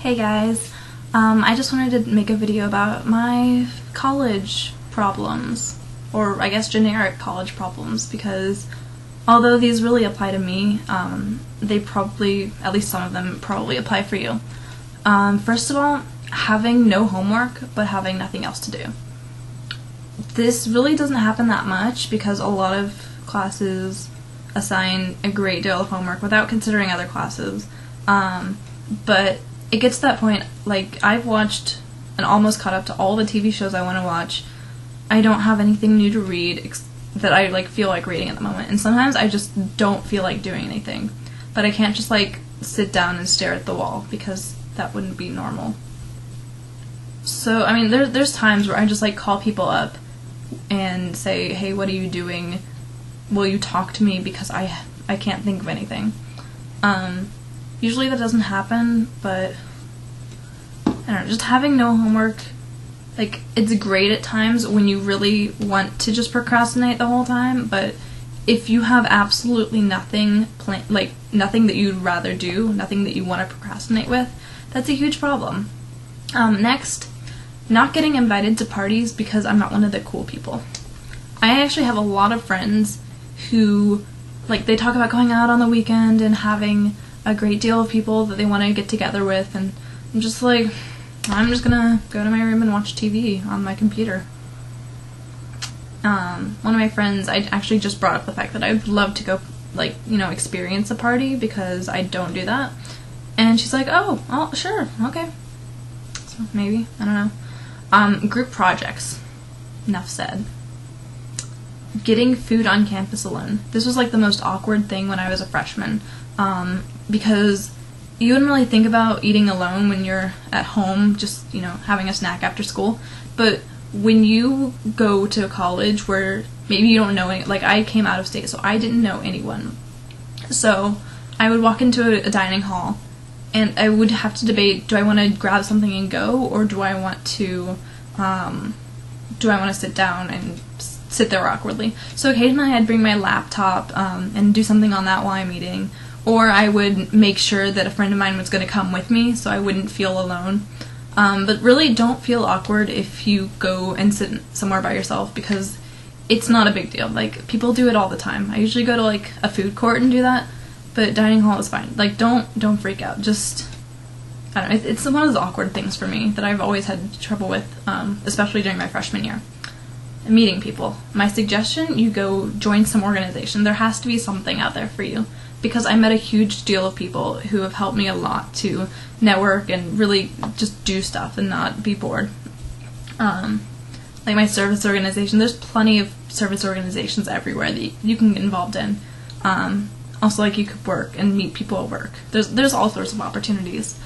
Hey guys, I just wanted to make a video about my college problems, or I guess generic college problems, because although these really apply to me, they probably, at least some of them, probably apply for you. First of all, having no homework but having nothing else to do. This really doesn't happen that much because a lot of classes assign a great deal of homework without considering other classes, but it gets to that point, like, I've watched and almost caught up to all the TV shows I want to watch. I don't have anything new to read that I feel like reading at the moment, and sometimes I just don't feel like doing anything. But I can't just sit down and stare at the wall because that wouldn't be normal. So I mean, there's times where I just call people up and say, hey, what are you doing? Will you talk to me because I can't think of anything. Usually that doesn't happen, but I don't know, just having no homework, it's great at times when you really want to just procrastinate the whole time, but if you have absolutely nothing nothing that you'd rather do, nothing that you want to procrastinate with, that's a huge problem. Next, not getting invited to parties because I'm not one of the cool people. I actually have a lot of friends who, they talk about going out on the weekend and having a great deal of people that they want to get together with, and I'm just I'm just gonna go to my room and watch TV on my computer. One of my friends, I actually just brought up the fact that I'd love to go, experience a party because I don't do that, and she's like, oh, sure, okay. So maybe, I don't know. Group projects. Enough said. Getting food on campus alone. This was the most awkward thing when I was a freshman, because you wouldn't really think about eating alone when you're at home, just, having a snack after school, but when you go to college where maybe you don't know any, I came out of state, so I didn't know anyone, so I would walk into a dining hall, and I would have to debate, do I want to grab something and go, or do I want to sit down and sit there awkwardly? So occasionally I'd bring my laptop and do something on that while I'm eating, or I would make sure that a friend of mine was going to come with me so I wouldn't feel alone. But really don't feel awkward if you go and sit somewhere by yourself, because it's not a big deal. People do it all the time. I usually go to a food court and do that, but dining hall is fine. Don't freak out. Just, I don't know, it's one of those awkward things for me that I've always had trouble with, especially during my freshman year. Meeting people. My suggestion, you go join some organization. There has to be something out there for you, because I met a huge deal of people who have helped me a lot to network and really just do stuff and not be bored. My service organization, there's plenty of service organizations everywhere that you can get involved in. Also, you could work and meet people at work. There's all sorts of opportunities.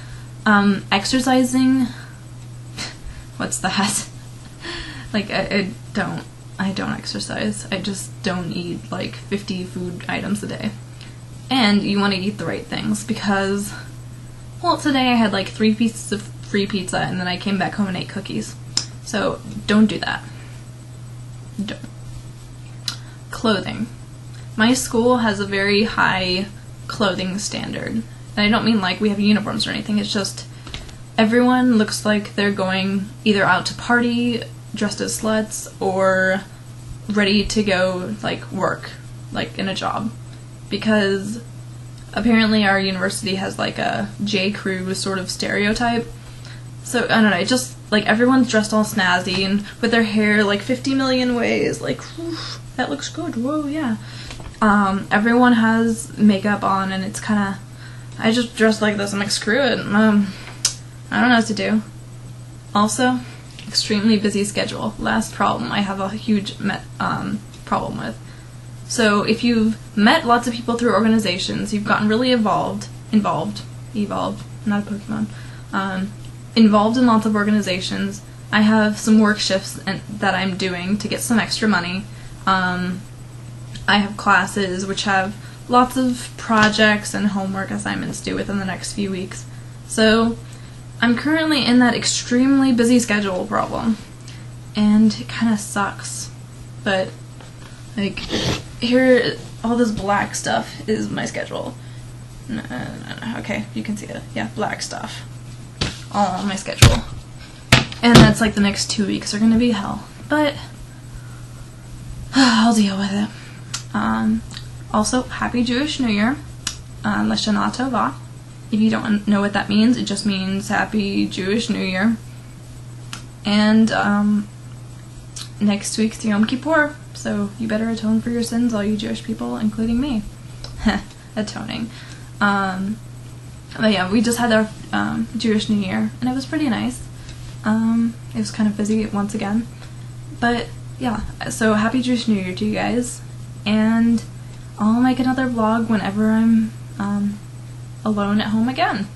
Exercising, what's that? I don't exercise. I just don't eat 50 food items a day. And you want to eat the right things, because, well, today I had 3 pieces of free pizza and then I came back home and ate cookies. So don't do that. Don't. Clothing. My school has a very high clothing standard. And I don't mean we have uniforms or anything, it's just everyone looks like they're going either out to party, dressed as sluts, or ready to go work in a job, because apparently our university has a J. Crew sort of stereotype. So I don't know, it just everyone's dressed all snazzy and with their hair 50 million ways, whew, that looks good, whoa, yeah. Everyone has makeup on, and it's kinda, I just dress like this, I'm screw it, I don't know what to do. Also, extremely busy schedule. Last problem I have a huge problem with. So if you've met lots of people through organizations, you've gotten really evolved, not a Pokemon, involved in lots of organizations. I have some work shifts that I'm doing to get some extra money. I have classes which have lots of projects and homework assignments due within the next few weeks. So I'm currently in that extremely busy schedule problem, and it kind of sucks, but here, all this black stuff is my schedule. Okay, you can see it. Yeah, black stuff. all on my schedule. And that's like the next 2 weeks are gonna be hell. But I'll deal with it. Also, Happy Jewish New Year. Lashana Tova. If you don't know what that means, it just means Happy Jewish New Year. And next week's Yom Kippur, so you better atone for your sins, all you Jewish people, including me. Atoning. But yeah, we just had our Jewish New Year, and it was pretty nice. It was kind of busy once again. But yeah, so Happy Jewish New Year to you guys, and I'll make another vlog whenever I'm alone at home again.